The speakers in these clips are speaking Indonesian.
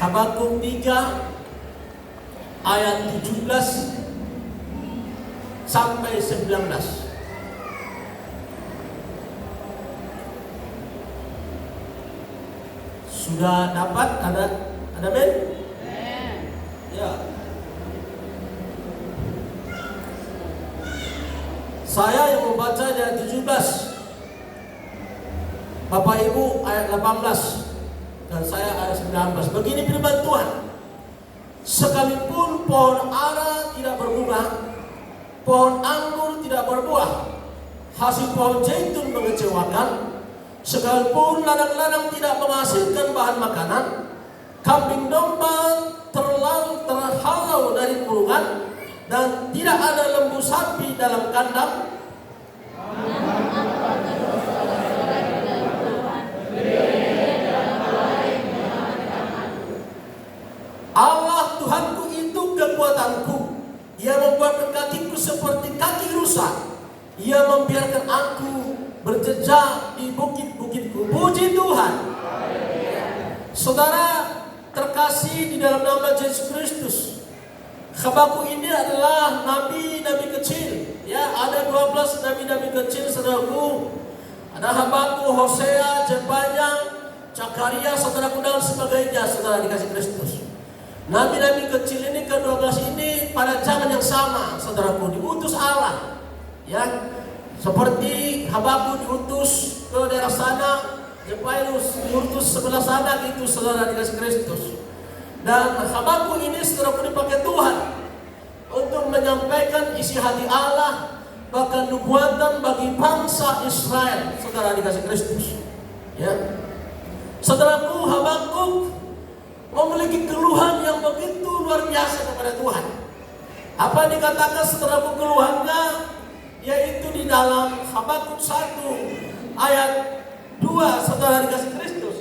Habakuk 3 ayat 17 sampai 19. Sudah dapat? Ada men? Ya. Saya yang membaca ayat 17, Bapak Ibu ayat 18, dan saya ayat 19. Begini firman Tuhan: sekalipun pohon ara tidak berbunga, pohon anggur tidak berbuah, hasil pohon zaitun mengecewakan, sekalipun ladang-ladang tidak menghasilkan bahan makanan, kambing domba terhalau dari kurungan, dan tidak ada lembu sapi dalam kandang, Allah Tuhanku itu kekuatanku. Ia membuatkan kakiku seperti kaki rusa. Ia membiarkan aku berjejak di bukit-bukitku. Puji Tuhan. Saudara terkasih di dalam nama Yesus Kristus, Habakuk ini adalah nabi-nabi kecil. Ya, ada 12 nabi-nabi kecil, saudaraku. Ada Habakuk, Hosea, Jefanya, Zakaria, saudaraku, dan sebagainya, saudara dikasih Kristus. Nabi-nabi kecil ini, ke-12 ini pada zaman yang sama, saudaraku, diutus Allah. Ya, seperti Habakuk diutus ke daerah sana, Jefanya diutus sebelah sana, gitu, saudara dikasih Kristus. Dan Habakuk ini, saudaraku, dipakai Tuhan untuk menyampaikan isi hati Allah, bahkan nubuatan bagi bangsa Israel, saudara dikasih Kristus. Ya, saudaraku, Habakuk memiliki keluhan yang begitu luar biasa kepada Tuhan. Apa yang dikatakan saudaraku keluhannya? Yaitu di dalam Habakuk 1 ayat 2, saudara dikasih Kristus.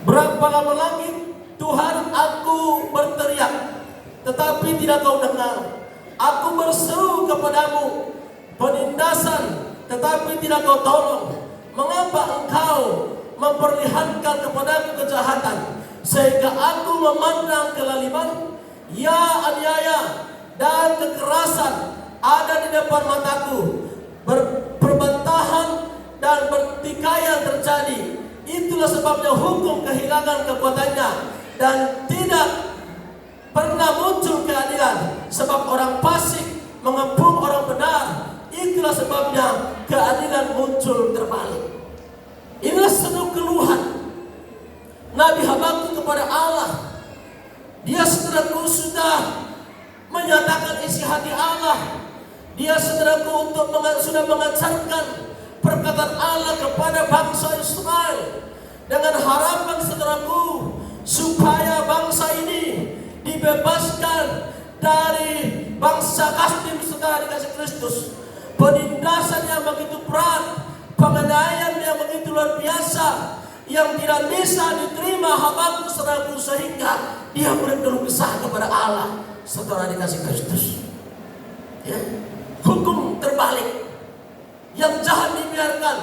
Berapa lama lagi Tuhan aku berteriak, tetapi tidak kau dengar. Aku berseru kepadamu penindasan, tetapi tidak kau tolong. Mengapa engkau memperlihatkan kepadaku kejahatan, sehingga aku memandang kelaliman? Ya, aniaya dan kekerasan ada di depan mataku, perbantahan dan pertikaian terjadi. Itulah sebabnya hukum kehilangan kekuatannya dan tidak pernah muncul keadilan, sebab orang fasik mengepung orang benar. Itulah sebabnya keadilan muncul terbalik. Inilah seluruh keluhan Nabi Habakuk kepada Allah. Dia saudaraku sudah menyatakan isi hati Allah. Dia saudaraku sudah mengajarkan perkataan Allah kepada bangsa Israel dengan harapan saudaraku supaya bangsa ini dibebaskan dari bangsa Kasdim, saudara dikasih Kristus. Penindasan yang begitu berat, penganiayaan yang begitu luar biasa, yang tidak bisa diterima Habakuk, saudaraku, sehingga dia berkeluh kesah kepada Allah, saudara dikasih Kristus. Ya, hukum terbalik, yang jahat dibiarkan,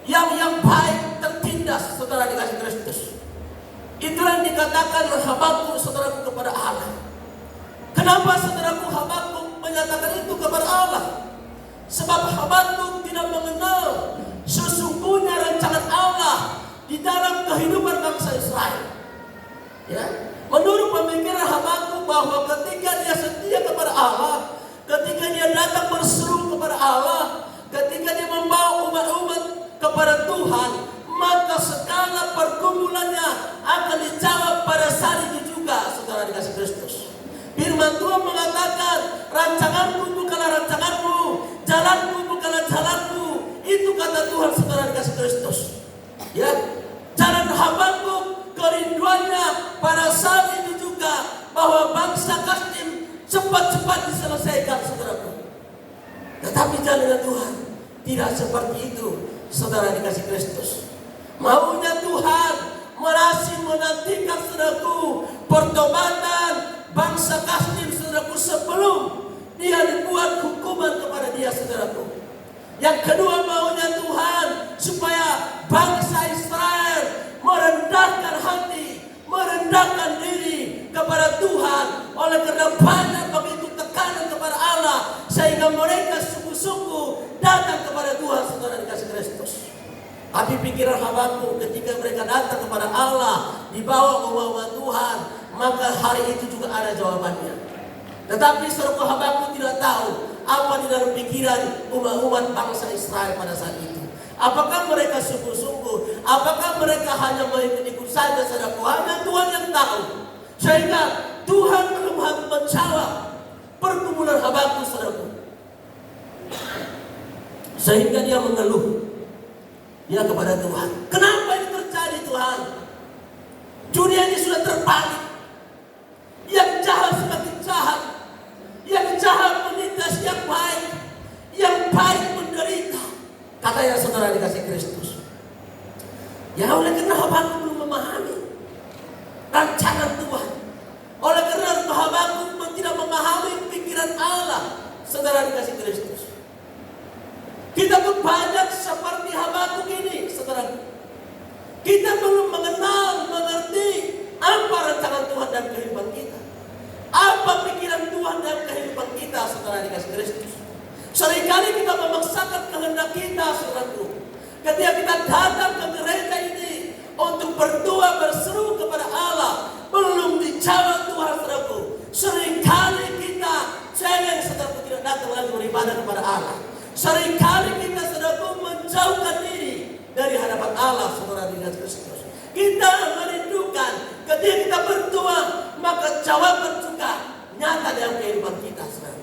yang baik tertindas, saudara dikasih Kristus. Itulah yang dikatakan Habakuk, saudaraku, kepada Allah. Kenapa saudaraku Habakuk menyatakan itu kepada Allah? Sebab Habakuk tidak mengenal sesungguhnya rancangan Allah di dalam kehidupan bangsa Israel. Ya, menurut pemikiran Habakuk bahwa ketika dia setia kepada Allah, ketika dia datang berseru kepada Allah, ketika dia membawa umat-umat kepada Tuhan, maka segala pergumulannya akan dijawab pada saat itu juga, saudara dikasih Kristus. Firman Tuhan mengatakan, rancanganku bukanlah rancanganmu, jalanku bukanlah jalanku. Itu kata Tuhan, saudara dikasih Kristus. Ya, jalan Habakuk, kerinduannya pada saat itu juga bahwa bangsa Kasdim cepat-cepat diselesaikan, saudaraku. Tetapi jalan Tuhan tidak seperti itu, saudara dikasih Kristus. Maunya Tuhan masih menantikan, saudaraku, pertobatan bangsa Kasdim, saudaraku, sebelum dia dibuat hukuman kepada dia, saudaraku. Yang kedua, maunya Tuhan supaya bangsa Israel Habakuk ketika mereka datang kepada Allah di bawah umat Tuhan, maka hari itu juga ada jawabannya. Tetapi saudaraku, Habakuk tidak tahu apa di dalam pikiran umat bangsa Israel pada saat itu. Apakah mereka sungguh-sungguh? Apakah mereka hanya mengikut saja, saudaraku? Hanya Tuhan yang tahu. Sehingga Tuhan belum menjawab pergumulan Habakuk, saudaraku. Sehingga dia mengeluh kepada Tuhan. Kenapa ini terjadi, Tuhan? Dunia ini sudah terbalik. Yang jahat semakin jahat. Yang jahat menindas yang baik. Yang baik menderita. Katanya saudara dikasih Kristus. Ya, oleh karena Habakuk belum memahami rancangan Tuhan. Oleh karena Habakuk tidak memahami pikiran Allah, saudara dikasih Kristus. Kita pun banyak seperti Habakuk ini, saudara. Kita belum mengerti apa rancangan Tuhan dalam kehidupan kita. Apa pikiran Tuhan dalam kehidupan kita, saudara dikasih Kristus. Seringkali kita memaksakan kehendak kita, saudaraku. Ketika kita datang ke gereja ini untuk berdoa berseru kepada Allah, belum dijawab Tuhan, saudaraku. Seringkali kita cengeng, saudaraku, tidak datang lagi beribadah kepada Allah. Seringkali kita, saudaraku, menjauhkan diri dari hadapan Allah, saudara dikasih Kristus. Kita merindukan ketika kita berdoa, maka jawaban juga nyata dalam kehidupan kita, saudara.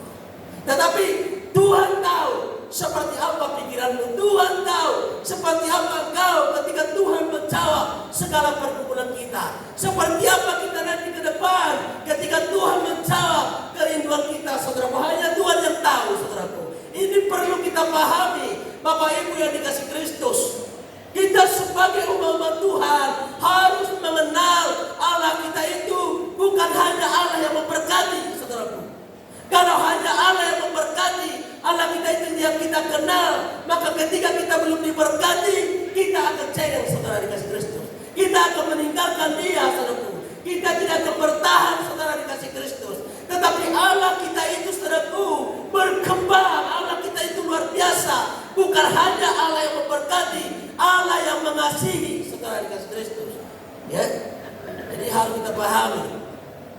Tetapi Tuhan tahu seperti apa pikiranmu. Tuhan tahu seperti apa engkau ketika Tuhan menjawab segala pergumulan kita. Seperti apa kita nanti ke depan ketika Tuhan menjawab kerinduan kita, saudara. Hanya Tuhan yang tahu, saudaraku. Ini perlu kita pahami, Bapak Ibu yang dikasih Kristus. Kita sebagai umat Tuhan harus mengenal Allah kita itu bukan hanya Allah yang memberkati, saudaraku. Kalau hanya Allah yang memberkati, Allah kita itu yang kita kenal, maka ketika kita belum diberkati, kita akan cengeng, saudara dikasih Kristus. Kita akan meninggalkan Dia, saudaraku. Kita tidak akan bertahan, saudara dikasih Kristus. Tetapi Allah kita itu, saudaraku, berkembang. Allah kita itu luar biasa. Bukan hanya Allah yang memberkati, Allah yang mengasihi, saudara dikasih Kristus. Ya, jadi harus kita pahami.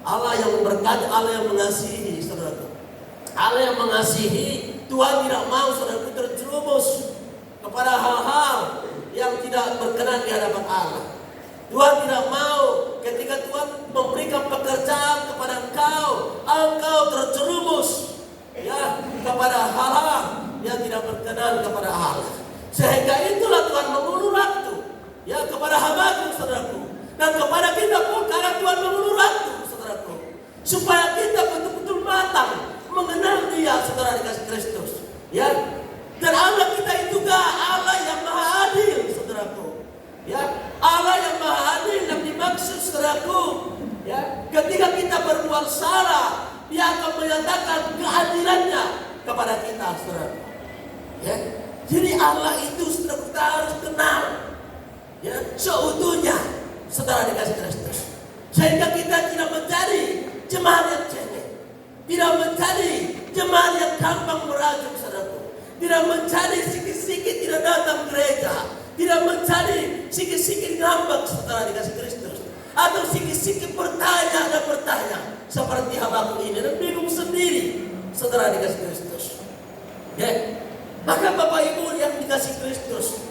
Allah yang memberkati, Allah yang mengasihi, saudaraku. Allah yang mengasihi, Tuhan tidak mau saudaraku terjerumus kepada hal-hal yang tidak berkenan di hadapan Allah. Tuhan tidak mau ketika Tuhan memberikan pekerjaan kepada engkau terjerumus kepada hal-hal yang tidak berkenan kepada Allah. Sehingga itulah Tuhan mengulur waktu kepada Habakuk, saudaraku, dan kepada kita pun karena Tuhan mengulur waktu, saudaraku, supaya kita betul-betul matang mengenal Dia, saudara dikasih Kristus. Dan Allah kita itu juga Allah yang maha adil, saudaraku. Allah yang maha adil yang dimaksud, saudaraku. Ketika kita berbuat salah, Dia akan menyatakan keadilannya kepada kita, saudaraku. Jadi Allah itu, saudara, kita harus kenal seutuhnya, saudara dikasih Kristus. Sehingga kita tidak menjadi jemaat yang cengeng, tidak menjadi jemaat yang gampang merajuk, saudaraku. Tidak menjadi sikit-sikit tidak datang gereja, tidak menjadi sikit-sikit ngambek, saudara dikasih Kristus, atau sikit-sikit bertanya seperti Habakuk ini dan bingung sendiri, saudara dikasih Kristus. Maka Bapak Ibu yang dikasih Kristus,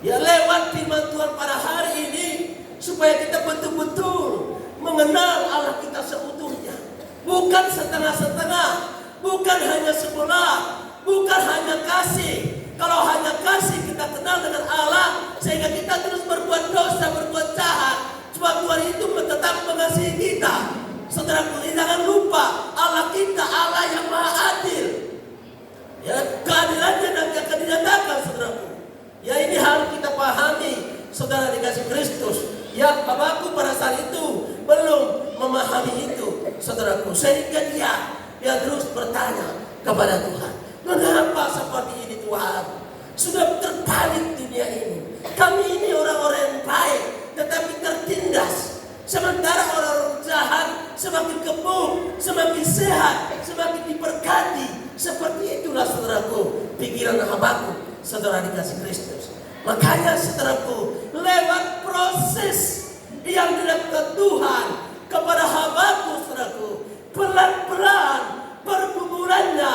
lewat firman Tuhan pada hari ini, supaya kita betul-betul mengenal Allah kita seutuhnya, bukan setengah-setengah, bukan hanya sebelah, bukan hanya kasih. Kalau hanya kasih kita kenal dengan Allah, sehingga kita terus berbuat dosa, berbuat jahat, sebab Tuhan itu tetap mengasihi kita. Saudaraku, jangan lupa Allah kita Allah yang maha adil. Keadilannya nanti akan dinyatakan, saudaraku. Ini harus kita pahami, saudara dikasih Kristus. Habakuk pada saat itu belum memahami itu, saudaraku. Sehingga dia terus bertanya kepada Tuhan, kenapa seperti ini, Tuhan? Sudah terbalik dunia ini. Kami ini orang-orang yang baik, tetapi tertindas. Sementara orang-orang jahat semakin gemuk, semakin sehat, semakin diberkati. Seperti itulah, saudaraku, pikiran Habakuk, saudara dikasih Kristus. Makanya, saudaraku, lewat proses yang dilakukan Tuhan kepada hamba-Ku, saudaraku. Pelan-pelan pergumulannya,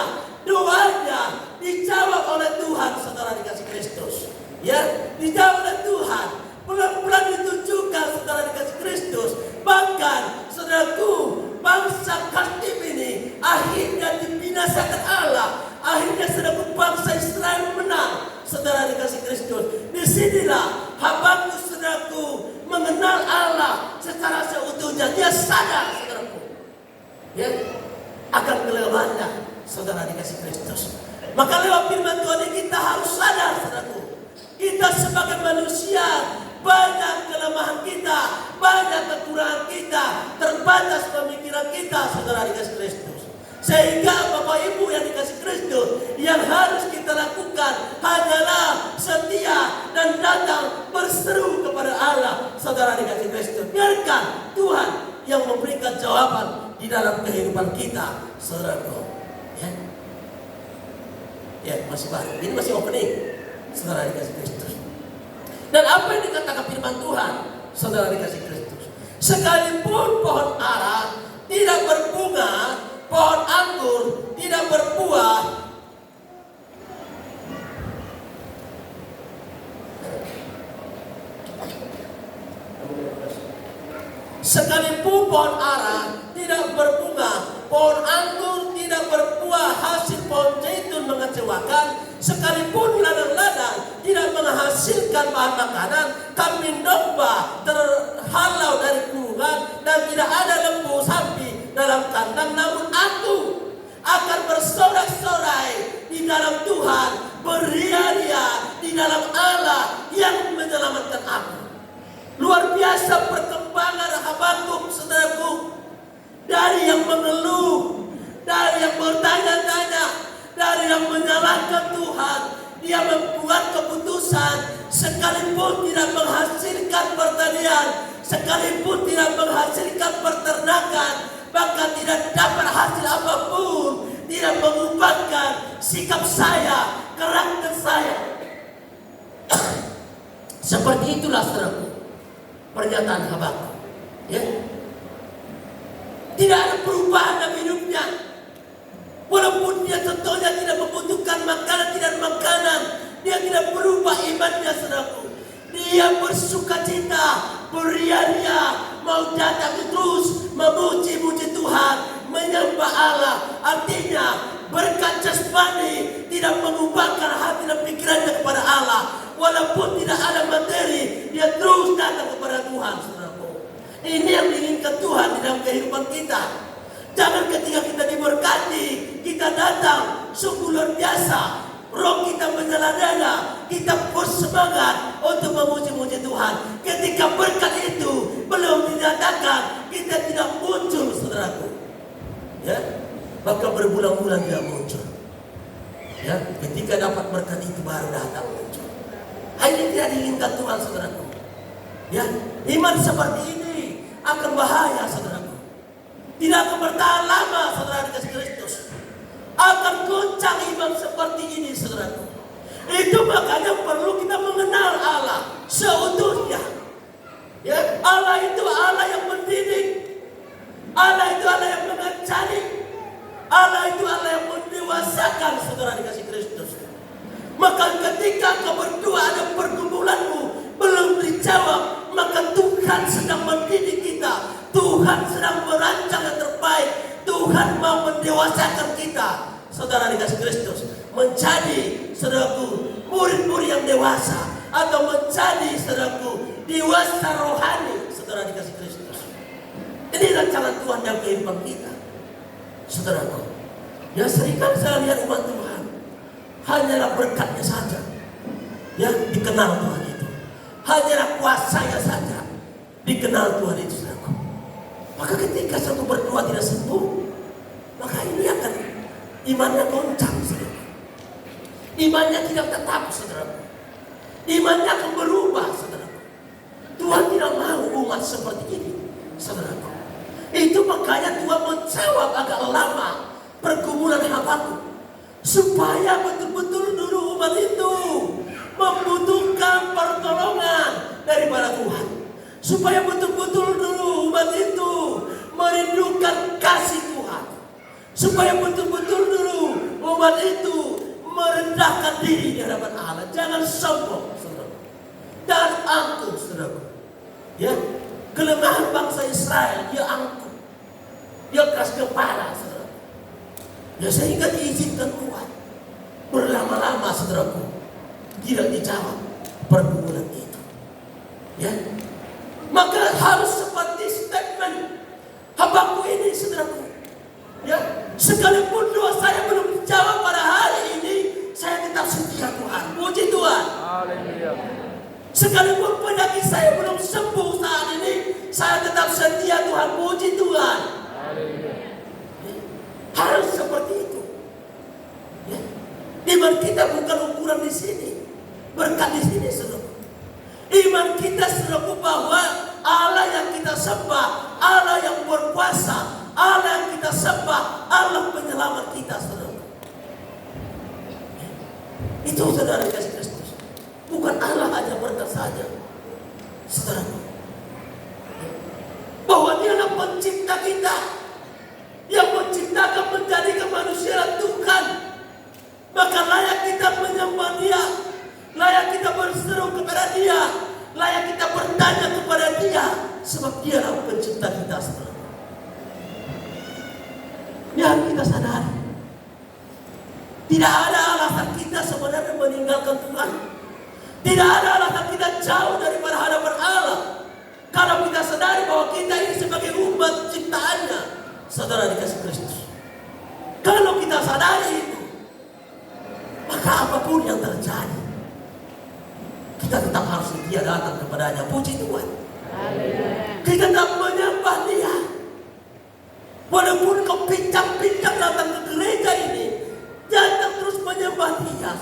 doanya dijawab oleh Tuhan, saudara dikasih Kristus. Ya, dijawab oleh Tuhan. Pelan-pelan ditunjukkan, saudara dikasih Kristus. Bahkan, saudaraku, bangsa Kaltim ini akhirnya dibinasakan Allah. Akhirnya saudaraku, bangsa Israel menang, saudara dikasih Kristus. Disinilah hamba-Ku, saudaraku, mengenal Allah secara seutuhnya. Dia sadar, saudaraku, ya, akan kelemahannya, saudara dikasih Kristus. Maka lewat firman Tuhan ini kita harus sadar, saudaraku, kita sebagai manusia banyak kelemahan kita, banyak kekurangan kita, terbatas pemikiran kita, saudara dikasih Kristus. Sehingga Bapak Ibu yang dikasih Kristus, yang harus kita lakukan hanyalah setia dan datang berseru kepada Allah, saudara dikasih Kristus. Biarkan Tuhan yang memberikan jawaban di dalam kehidupan kita, saudaraku. Ya, masih baru. Ini masih opening, saudara dikasih Kristus. Dan apa yang dikatakan firman Tuhan, saudara dikasih Kristus, sekalipun pohon ara tidak berbunga, pohon anggur tidak berbuah, sekalipun pohon ara tidak berbunga, pohon anggur tidak berbuah, hasil pohon zaitun mengecewakan, sekalipun ladang-ladang tidak menghasilkan bahan makanan, kambing domba terhalau dari kurungan, dan tidak ada lembu sapi dalam kandang, namun aku akan bersorak-sorai di dalam Tuhan, beria-ria di dalam Allah yang menyelamatkan aku. Luar biasa perkembangan Habakkuk, saudaraku. Dari yang mengeluh, dari yang bertanya-tanya, dari yang menyalahkan Tuhan, dia membuat keputusan sekalipun tidak menghasilkan pertanian, sekalipun tidak menghasilkan peternakan, bahkan tidak dapat hasil apapun, tidak mengubahkan sikap saya, karakter saya. Seperti itulah, saudaraku, pernyataan Habakkuk. Ya, tidak ada perubahan dalam hidupnya. Walaupun dia tentunya tidak membutuhkan makanan, tidak ada makanan, dia tidak berubah imannya, saudaraku. Dia bersukacita, beria-ria, mau datang terus memuji-muji Tuhan, menyembah Allah. Artinya berkat jasmani tidak mengubahkan hati dan pikirannya kepada Allah. Walaupun tidak ada materi, dia terus datang kepada Tuhan, saudaraku. Ini yang diinginkan Tuhan di dalam kehidupan kita. Jangan ketika kita diberkati, kita datang sungguh luar biasa, roh kita menyala-nyala, kita bersemangat untuk memuji-muji Tuhan. Ketika berkat itu belum dinyatakan, kita tidak muncul, saudaraku. Ya, maka berbulan-bulan tidak muncul. Ya, ketika dapat berkat itu baru datang muncul. Ini tidak diinginkan Tuhan, saudaraku. Ya, iman seperti ini akan bahaya, saudaraku. Tidak akan bertahan lama, saudara dikasih Kristus. Akan goncang iman seperti ini, saudaraku. Itu makanya perlu kita mengenal Allah seutuhnya. Ya, Allah itu Allah yang mendidik. Allah itu Allah yang mengajari. Allah itu Allah yang mendewasakan, saudara dikasih Kristus. Maka ketika kau berdua ada pergumulanmu belum dijawab, maka Tuhan sedang mendidik kita. Tuhan sedang merancang yang terbaik. Tuhan mau mendewasakan kita, saudara dikasih Kristus, menjadi, saudaraku, murid-murid yang dewasa, atau menjadi, saudaraku, dewasa rohani, saudara dikasih Kristus. Ini rancangan Tuhan dalam kehidupan kita, saudaraku. Ya, seringkali saya lihat umat Tuhan hanyalah berkatnya saja, ya, dikenal Tuhan itu. Hanyalah kuasanya saja dikenal Tuhan itu, saudaraku. Maka ketika satu berdoa tidak sembuh, maka ini akan imannya goncang, saudara. Imannya tidak tetap, saudara. Imannya akan berubah, saudara. Tuhan tidak mau umat seperti ini, saudara. Itu makanya Tuhan menjawab agak lama pergumulan Habakkuk, supaya betul-betul dulu umat itu membutuhkan pertolongan, daripada Tuhan. Supaya betul-betul dulu umat itu merindukan kasih Tuhan. Supaya betul-betul dulu umat itu merendahkan diri di hadapan Allah. Jangan sombong, saudara. Dan angkuh, saudara. Ya, kelemahan bangsa Israel, dia angkuh. Dia keras kepala, saudara. Ya, sehingga diizinkan Tuhan berlama-lama, saudaraku, tidak dijawab pergumulan itu. Ya, maka harus seperti statement hambaku ini, saudaraku. Ya, sekalipun doa saya belum dijawab pada hari ini, saya tetap setia Tuhan. Puji Tuhan. Haleluya. Sekalipun penyakit saya belum sembuh saat ini, saya tetap setia Tuhan. Puji Tuhan. Haleluya. Ya, harus seperti itu. Ya, iman kita bukan ukuran di sini, berkat di sini, saudara. Iman kita, saudara, bahwa Allah yang kita sembah, Allah yang berkuasa, Allah yang kita sembah, Allah penyelamat kita, saudara. Itu saudara kasih Kristus. Bukan Allah hanya berkat saja, saudara. Bahwa Dialah pencipta kita, yang menciptakan menjadikan manusia Tuhan. Maka layak kita menyembah Dia, layak kita berseru kepada Dia, layak kita bertanya kepada Dia, sebab Dialah pencipta kita, saudara. Yang kita sadari, tidak ada alasan kita sebenarnya meninggalkan Tuhan. Tidak ada alasan kita jauh daripada hadapan Allah. Kalau kita sadari bahwa kita ini sebagai umat ciptaannya, saudara dikasih Kristus. Kalau kita sadari itu, maka apapun yang terjadi, kita tetap harus setia datang kepadanya. Puji Tuhan. Kita tetap menyembah Dia. Walaupun kau pincang-pincang datang ke gereja ini, datang terus menyembah Dia.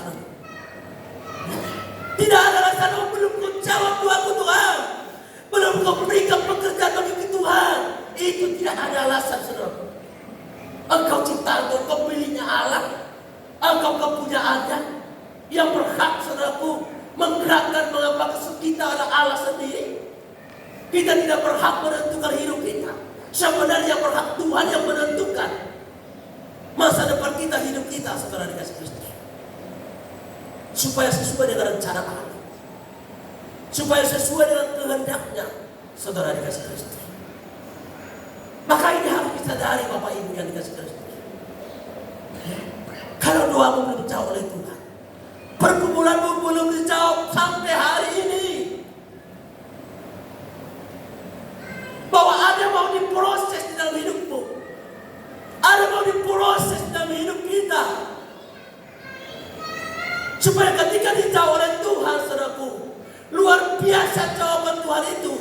Tidak ada alasan, oh, belum kau jawab doaku Tuhan, belum kau berikan pekerjaan bagi Tuhan. Itu tidak ada alasan, saudara. Engkau ciptaan, engkau miliknya Allah. Engkau punya Allah yang berhak, saudaraku, menggerakkan mengapa kita adalah Allah sendiri. Kita tidak berhak menentukan hidup kita. Sebenarnya berhak Tuhan yang menentukan masa depan kita, hidup kita, saudara dikasih Kristus. Supaya sesuai dengan rencana Allah, supaya sesuai dengan kehendaknya, saudara dikasih Kristus. Maka ini harus disadari, Bapak Ibu yang dikasih Kristus. Kalau doamu belum dijawab oleh Tuhan, pergumulanmu belum dijawab sampai hari ini, bahwa ada mau diproses di dalam hidupmu, ada mau diproses dalam hidup kita, supaya ketika dijawab oleh Tuhan, saudaraku, luar biasa jawaban Tuhan itu.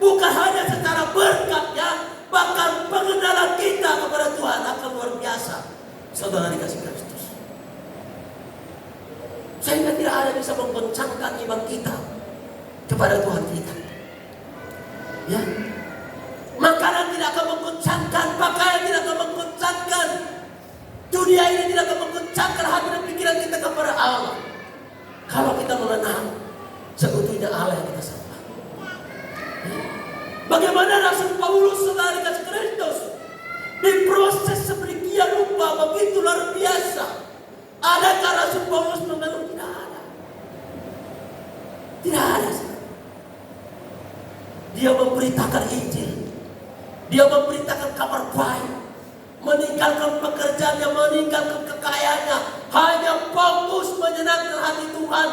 Bukan hanya secara berkatnya, bahkan pengenalan kita kepada Tuhan akan luar biasa, saudara dikasih Kristus. Sehingga tidak ada bisa menggoncangkan iman kita kepada Tuhan kita. Ya, makanan tidak akan menggoncangkan, pakaian tidak akan menggoncangkan, dunia ini tidak akan menggoncangkan hati dan pikiran kita kepada Allah. Kalau kita mengenal sekutunya Allah yang kita sembah. Ya. Bagaimana Rasul Paulus, saudara dikasih Kristus, diproses sedemikian rupa, begitu luar biasa. Adakah Rasul Paulus mengeluh? Tidak ada. Tidak ada. Dia memberitakan Injil, dia memberitakan kabar baik, meninggalkan pekerjaannya, meninggalkan kekayaannya, hanya fokus menyenangkan hati Tuhan.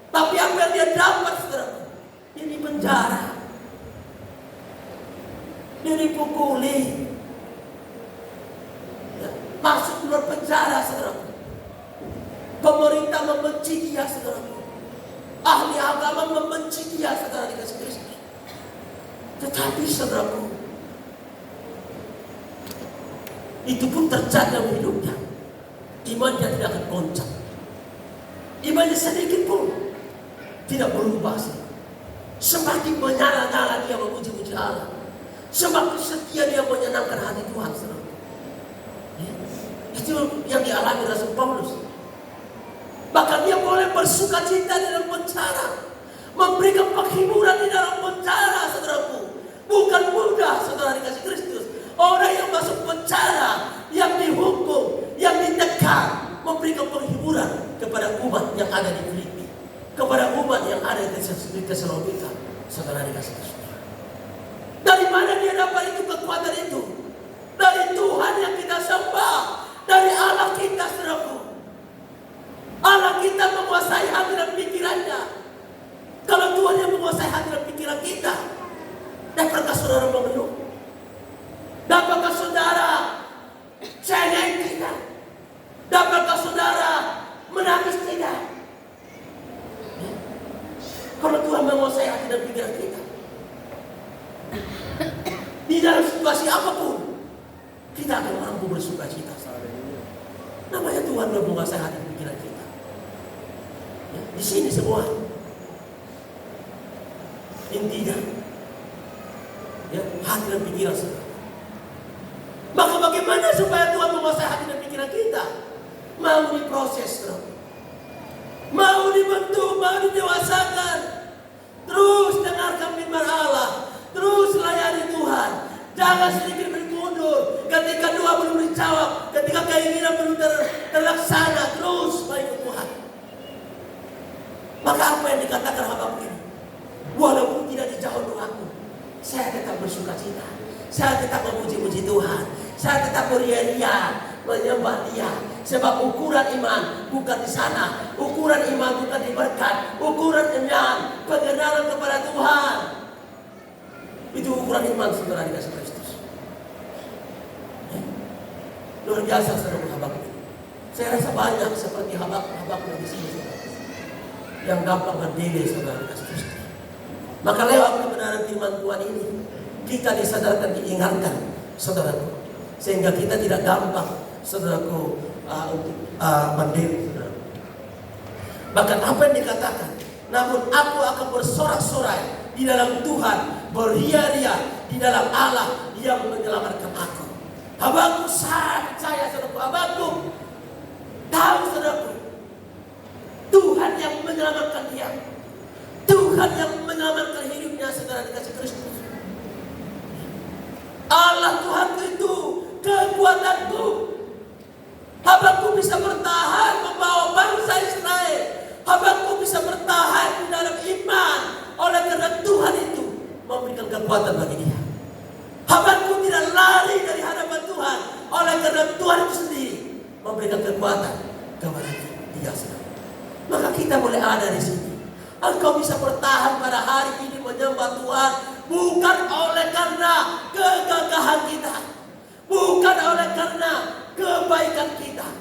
Tapi apa yang dia dapat, saudara? Dia di penjara, dia dipukuli, ya, masuk keluar penjara, saudara. Pemerintah membenci dia, saudara. Ahli agama membenci dia, saudara dikasih Kristus. Tetapi, saudaraku, itu pun terjadi dalam hidupnya. Imannya tidak akan goncang. Imannya sedikit pun tidak berubah. Semakin menyala-nyala dia memuji-muji Allah, semakin setia dia menyenangkan hati Tuhan, saudara. Ya. Itu yang dialami Rasul Paulus. Bahkan dia boleh bersuka cita dalam penjara. memberikan penghiburan di dalam penjara, saudaraku. Bukan mudah, saudara dikasih Kristus. Orang yang masuk penjara, yang dihukum, yang ditekan, memberikan penghiburan kepada umat yang ada di Filipi, kepada umat yang ada di Tesalonika, saudara dikasih Kristus. Dari mana dia dapat itu kekuatan itu? Dari Tuhan yang kita sembah, dari Allah kita, saudaraku. Allah kita menguasai hati dan pikirannya. Kalau Tuhan yang menguasai hati dan pikiran kita, dapatkah saudara mengeluh? Dapatkah saudara cengeng tidak? Dapatkah saudara menangis tidak? Kalau Tuhan menguasai hati dan pikiran kita, di dalam situasi apapun, kita akan mampu bersuka cita. Namanya Tuhan menguasai hati dan pikiran kita. Ya, di sini semua intinya, ya, hati dan pikiran saudara. Maka bagaimana supaya Tuhan menguasai hati dan pikiran kita? Mau diproses, saudara. Mau dibentuk, mau didewasakan. Terus dengarkan firman Allah, terus layani Tuhan. Jangan sedikit bermundur ketika doa belum dijawab, ketika keinginan belum terlaksana. Terus baik Tuhan. Maka apa yang dikatakan hamba ini? Walaupun tidak dijawab doaku, saya tetap bersuka cita. Saya tetap memuji-muji Tuhan. Saya tetap beria-ria menyembah Dia. Sebab ukuran iman bukan di sana. Ukuran iman bukan di berkat. Ukuran iman pengenalan kepada Tuhan. Itu ukuran iman saudara dikasih Kristus. Luar biasa saudara Habakuk. Saya rasa banyak seperti Habakuk di sini yang gampang berdiri saudara dikasih Kristus. Maka lewat kebenaran firman Tuhan ini, kita disadarkan, diingatkan, saudaraku, sehingga kita tidak gampang, saudaraku, untuk berdiri, saudara. Bahkan apa yang dikatakan, namun aku akan bersorak-sorai di dalam Tuhan, beria-ria di dalam Allah yang menyelamatkan aku. Habakuk sangat percaya, saudaraku. Habakuk tahu, saudaraku, Tuhan yang menyelamatkan dia. Tuhan yang menyelamatkan hidupnya, saudara dikasih Kristus. Allah Tuhanku itu kekuatanku. Habakuk bisa bertahan membawa bangsa Israel. Habakuk bisa bertahan di dalam iman oleh karena Tuhan itu memberikan kekuatan bagi dia. Habakuk tidak lari dari hadapan Tuhan oleh karena Tuhan itu sendiri memberikan kekuatan kepada dia. Maka kita boleh ada di sini. Engkau bisa bertahan pada hari ini menyembah Tuhan bukan oleh karena kegagahan kita, bukan oleh karena kebaikan kita,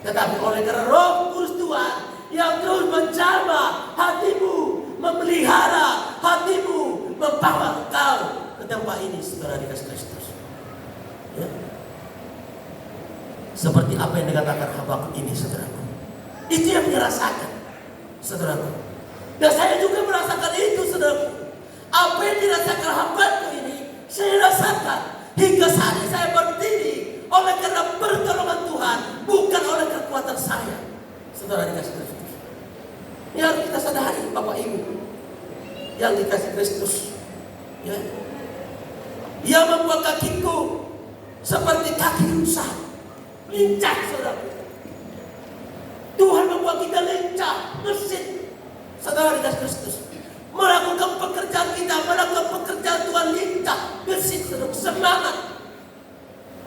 tetapi oleh karena Roh Kudus Tuhan yang terus menjamah hatimu, memelihara hatimu, membawa engkau ke tempat ini, saudara dikasih Kristus. Ya. Seperti apa yang dikatakan Habakuk ini, saudaraku. Itu yang dirasakan, saudaraku. Dan saya juga merasakan itu, saudaraku. Apa yang dirasakan Habakuk ini, saya rasakan hingga saat ini. Saya berdiri oleh karena pertolongan Tuhan, bukan oleh kekuatan saya, saudara dikasih Kristus. Ini harus kita sadari, Bapak Ibu yang dikasih Kristus. Ya, Dia membuat kakiku seperti kaki rusa, lincah, saudara. Tuhan membuat kita lincah, mesin. Saudara dikasih Kristus, melakukan pekerjaan kita, melakukan pekerjaan Tuhan lincah, gesit, saudara, semangat,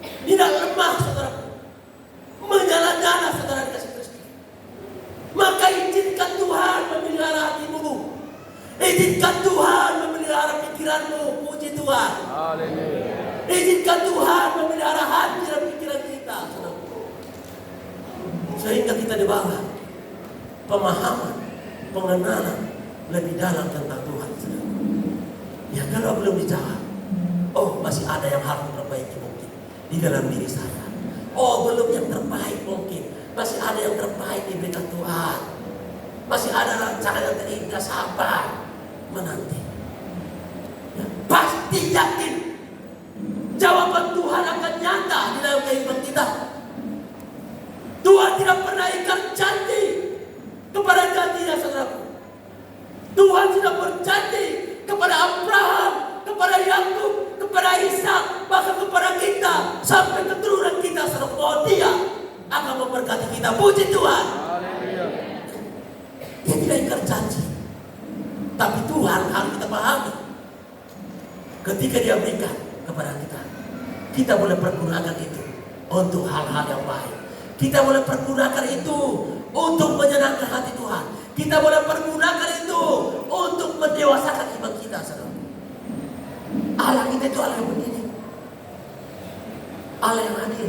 tidak lemah, saudara, menyala-nyala, saudara dikasih Kristus. Maka izinkan Tuhan memelihara hatimu, izinkan Tuhan memelihara pikiranmu, puji Tuhan. Haleluya. Izinkan Tuhan memelihara hati dan pikiran kita, saudara, sehingga kita dibawa pemahaman, pengenalan lebih dalam tentang Tuhan, saudara. Ya, kalau belum dijawab, oh masih ada yang harus diperbaiki mungkin di dalam diri saya. Oh belum yang terbaik mungkin, masih ada yang terbaik diberikan Tuhan. Masih ada rancangan yang terindah, sabar menanti. Ya, pasti yakin jawaban Tuhan akan nyata di dalam kehidupan kita. Tuhan tidak pernah ingkar janji kepada janjinya, saudaraku. Tuhan sudah berjanji kepada Abraham, kepada Yakub, kepada Ishak, bahkan kepada kita sampai keturunan kita, bahwa Dia akan memberkati kita. Puji Tuhan. Dia tidak ingkar janji, tapi Tuhan harus kita pahami. Ketika Dia berikan kepada kita, kita boleh pergunakan itu untuk hal-hal yang baik. Kita boleh pergunakan itu untuk menyenangkan hati Tuhan. Kita boleh pergunakan itu untuk mendewasakan iman kita, saudara. Allah kita itu Allah yang mendidik, Allah yang adil,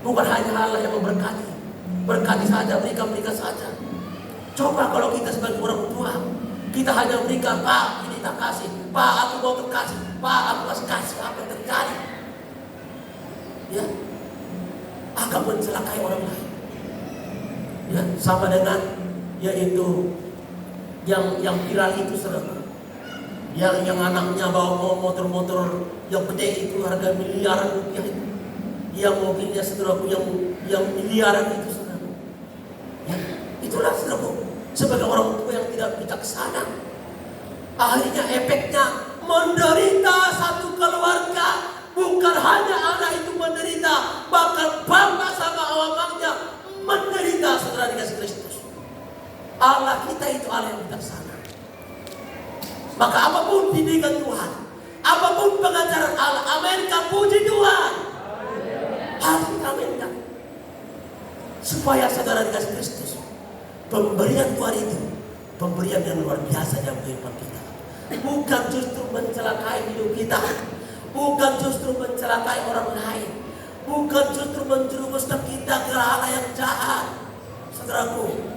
bukan hanya Allah yang memberkati. Berkati saja, berikan saja. Coba kalau kita sebagai orang tua, kita hanya berikan, Pak ini tak kasih, Pak aku mau terkasih, Pak aku masih kasih, apa yang terjadi? Ya, akan mencelakai orang lain. Ya, sama dengan yaitu yang viral itu, saudara. Yang anaknya bawa motor-motor yang gede itu harga miliaran rupiah itu. Yang mobilnya, saudaraku, yang miliaran itu, saudara. Ya, itulah, saudaraku, sebagai orang tua yang tidak bijaksana, akhirnya efeknya menderita satu keluarga. Bukan hanya anak itu menderita, bahkan bapak sama mamanya menderita, saudara dikasih Kristus. Allah kita itu Allah yang bijaksana. Maka apapun didikan Tuhan, apapun pengajaran Allah, aminkan, puji Tuhan, harus kita aminkan. Supaya saudara dikasih Kristus, pemberian Tuhan itu pemberian yang luar biasa dalam kehidupan kita. Bukan justru mencelakai hidup kita, bukan justru mencelakai orang lain, bukan justru menjerumuskan kita ke hal yang jahat, saudaraku.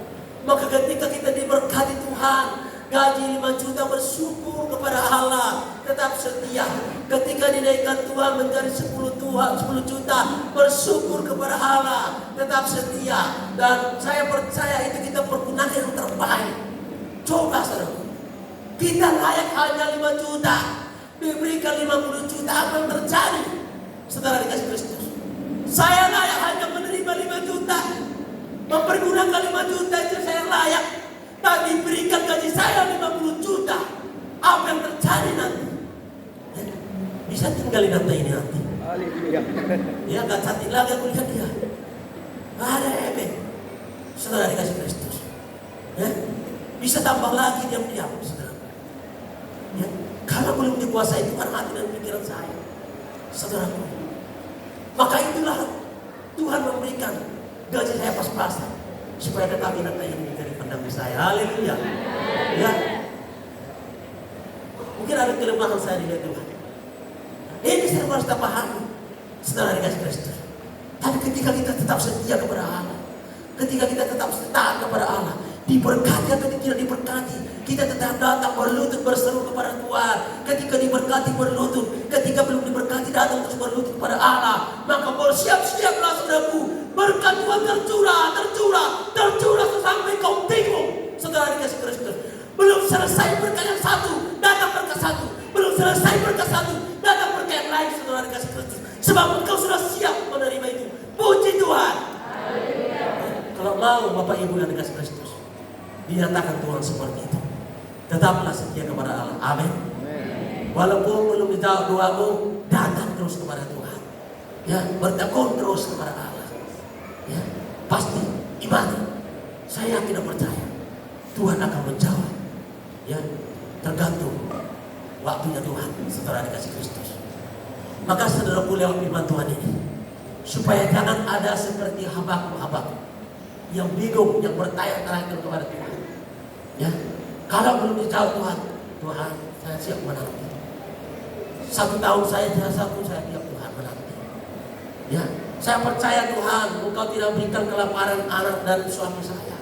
Maka ketika kita diberkati Tuhan, gaji 5 juta, bersyukur kepada Allah, tetap setia. Ketika dinaikkan Tuhan menjadi 10 juta, bersyukur kepada Allah, tetap setia. Dan saya percaya itu kita pergunakan yang terbaik. Coba, saudara, kita layak hanya 5 juta, diberikan 50 juta, apa yang terjadi? Saudara dikasih Kristus. Saya layak hanya menerima 5 juta, mempergunakan 5 juta itu saya layak. Tapi berikan gaji saya 50 juta. Apa yang terjadi nanti? Bisa tinggalin nanti ini nanti. Ya gak cantik lagi aku lihat dia. Gak ada efek. Saudara dikasih Kristus. Ya, bisa tambah lagi diam-diam, saudara. Ya, karena belum dikuasai Tuhan hati dan pikiran saya, saudaraku. Maka itulah Tuhan memberikan gaji saya pas-pasan supaya tetap nanti ini menjadi pendamping saya. Haleluya. Ya. Mungkin ada kelemahan saya di Tuhan. Ini saya harus kita pahami, saudara dikasih Kristus. Tapi ketika kita tetap setia kepada Allah, ketika kita tetap taat kepada Allah, diberkati atau tidak diberkati, kita tetap datang berlutut berseru kepada Tuhan. Ketika diberkati berlutut, ketika belum diberkati datang terus berlutut kepada Allah. Maka bersiap-siaplah, saudaraku, berkat Tuhan tercurah sampai kau bingung, saudara dikasih Kristus. Belum selesai berkat yang satu, datang berkat satu. Belum selesai berkat satu, datang berkat yang lain, saudara dikasih Kristus. Sebab engkau sudah siap menerima itu. Puji Tuhan. Kalau mau Bapak Ibu yang dikasih Kristus, dinyatakan Tuhan seperti itu, tetaplah setia kepada Allah. Amin. Walaupun belum dijawab doamu, datang terus kepada Tuhan. Ya, bertekun terus kepada Allah. Ya, pasti ibadah. Saya yakin dan percaya Tuhan akan menjawab. Ya, tergantung waktunya Tuhan setelah dikasih Kristus. Maka saudara lewat firman Tuhan ini, supaya jangan ada seperti Habakuk yang bingung, yang bertanya-tanya kepada Tuhan. Ya, kalau belum dijawab Tuhan, saya siap menanti. 1 tahun saya siap Tuhan menanti. Ya, saya percaya Tuhan, Engkau tidak berikan kelaparan anak dan suami saya,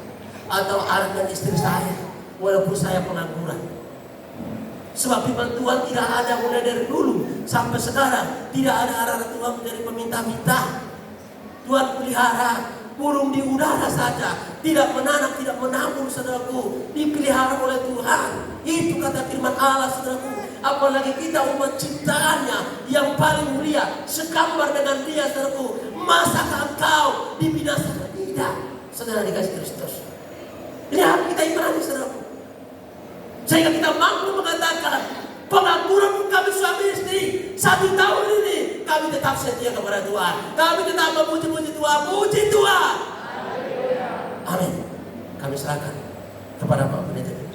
atau anak dan istri saya, walaupun saya pengangguran. Sebab firman Tuhan tidak ada mulai dari dulu sampai sekarang, tidak ada anak Tuhan menjadi peminta-minta. Tuhan pelihara burung di udara saja, tidak menanam, tidak menabur, saudaraku, dipelihara oleh Tuhan. Itu kata firman Allah, saudaraku. Apalagi kita umat ciptaannya yang paling mulia, sekambar dengan Dia, saudaraku. Masakah engkau dibinasakan? Tidak, saudara dikasih Kristus. Ini harus kita imani, saudaraku. Sehingga kita mampu mengatakan, pengangguran kami suami istri 1 tahun ini, kami tetap setia kepada Tuhan. Kami tetap memuji-muji Tuhan. Puji Tuhan. Amin. Kami serahkan kepada Pak Pendeta.